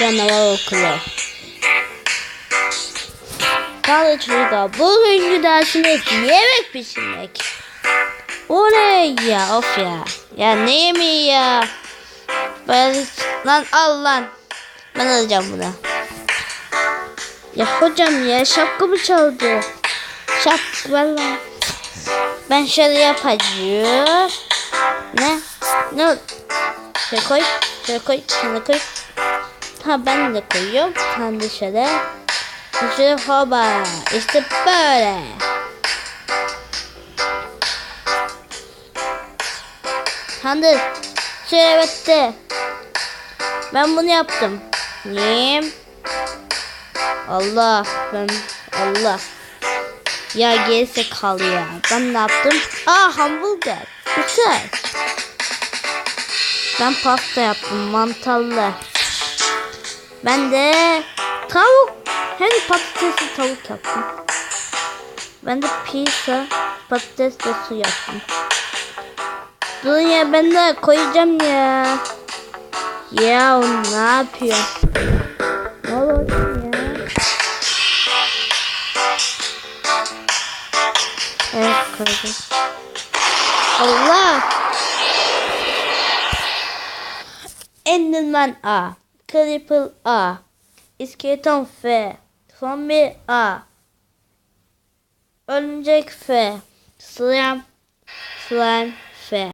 Canavar okulu. Hadi çocuklar, bugünkü dersimiz yemek pişirmek. Oley ya, of ya. Ya ne yemeği ya? Lan al lan. Ben alacağım bunu. Ya hocam ya, şapkamı çaldı. Ver lan. Ben şöyle yapacağım. Ne? Şöyle koy. Şöyle koy. Ha, ben de koyuyorum. Sen de şöyle. Şöyle hoba. İşte böyle. Handır. Şöyle bitti. Ben bunu yaptım. Yiyeyim. Allah. Ya gerisi kalıyor. Ben ne yaptım? Hamburger. Güzel. Ben pasta yaptım. Mantarlı. Ben de tavuk. Hem patatesli tavuk yaptım. Ben de pizza, patatesli su yaptım. Durun ya, ben de koyacağım ya. Ya ne yapıyor? Ne olur ya? Evet, koydum. Allah! Enderman A, Creeper A, İskeleton F, Zombi A, Örümcek F, Slime F.